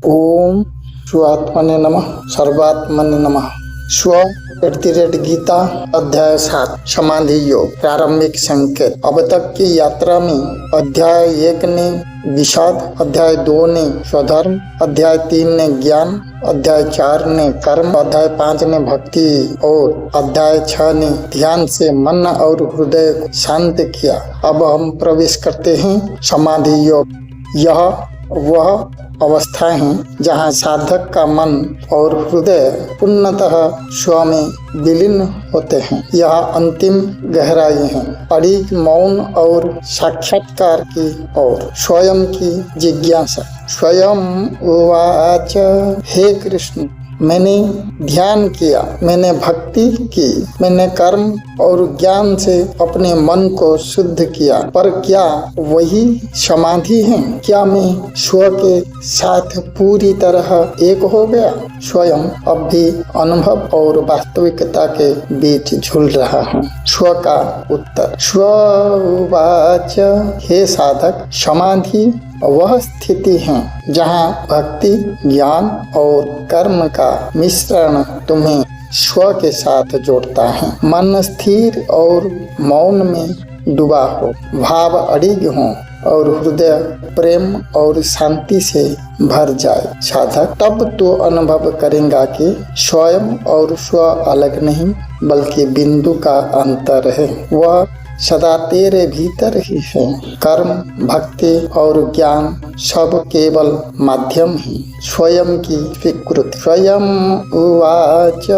ओम स्वात्मने नमः सर्वात्मने नमः। स्व गीता अध्याय 7 समाधि योग प्रारंभिक संकेत। अब तक की यात्रा में अध्याय 1 ने विषाद, अध्याय 2 ने स्वधर्म, अध्याय 3 ने ज्ञान, अध्याय 4 ने कर्म, अध्याय 5 ने भक्ति और अध्याय 6 ने ध्यान से मन और हृदय को शांत किया। अब हम प्रवेश करते हैं समाधि योग। यह वह अवस्था है जहाँ साधक का मन और हृदय पूर्णतः स्व में विलीन होते हैं। यह अंतिम गहराई है, अड़िग मौन और साक्षात्कार की और स्वयं की जिज्ञासा। स्वयं उवाच, हे कृष्ण, मैंने ध्यान किया, मैंने भक्ति की, मैंने कर्म और ज्ञान से अपने मन को शुद्ध किया, पर क्या वही समाधि है? क्या मैं स्व के साथ पूरी तरह एक हो गया? स्वयं अब भी अनुभव और वास्तविकता के बीच झूल रहा हूँ। स्व का उत्तर। स्व उवाच, हे साधक, समाधि वह स्थिति है जहाँ भक्ति, ज्ञान और कर्म का मिश्रण तुम्हें स्व के साथ जोड़ता है। मन स्थिर और मौन में डूबा हो, भाव अड़िग हो और हृदय प्रेम और शांति से भर जाए। साधक, तब तो अनुभव करेगा कि स्वयं और स्व अलग नहीं बल्कि बिंदु का अंतर है। वह सदा तेरे भीतर ही है। कर्म, भक्ति और ज्ञान सब केवल माध्यम ही, स्वयं की स्वीकृति। स्वयं उवाच,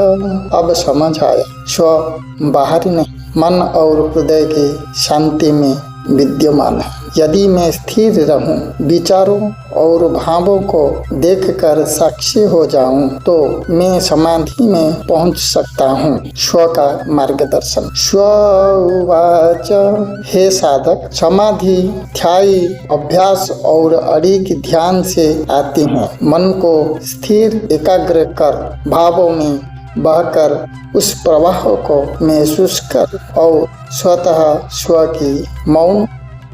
अब समझ आया, स्व बाहर नहीं, मन और हृदय की शांति में विद्यमान है। यदि मैं स्थिर रहूं, विचारों और भावों को देखकर साक्षी हो जाऊं, तो मैं समाधि में पहुंच सकता हूं। स्व का मार्गदर्शन। स्व उवाच, हे साधक, समाधि ध्यान, अभ्यास और अड़िग ध्यान से आती है। मन को स्थिर एकाग्र कर, भावों में बहकर उस प्रवाह को महसूस कर और स्वतः स्व की मौन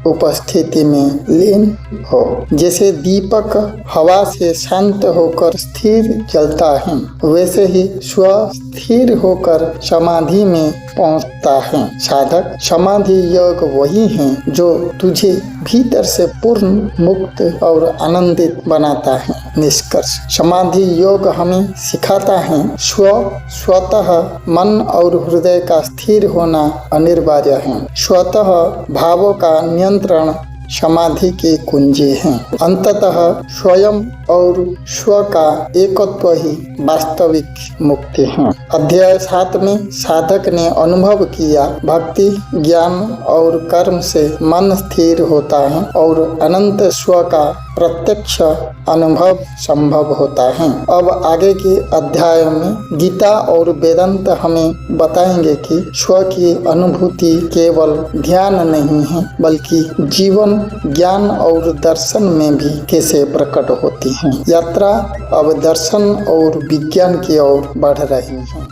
उपस्थिति में लीन हो। जैसे दीपक हवा से शांत होकर स्थिर जलता है, वैसे ही स्व स्थिर होकर समाधि में पहुंचता है। साधक, समाधि योग वही है जो तुझे भीतर से पूर्ण, मुक्त और आनंदित बनाता है। निष्कर्ष। समाधि योग हमें सिखाता है स्वतः मन और हृदय का स्थिर होना अनिवार्य है। स्वतः भावों का नियंत्रण समाधि की कुंजी है। अंततः स्वयं और स्व का एकत्व ही वास्तविक मुक्ति है। अध्याय 7 में साधक ने अनुभव किया, भक्ति, ज्ञान और कर्म से मन स्थिर होता है और अनंत स्व का प्रत्यक्ष अनुभव संभव होता है। अब आगे के अध्याय में गीता और वेदांत हमें बताएंगे कि स्व की अनुभूति केवल ध्यान नहीं है बल्कि जीवन, ज्ञान और दर्शन में भी कैसे प्रकट होती है। यात्रा अब दर्शन और विज्ञान की ओर बढ़ रही है।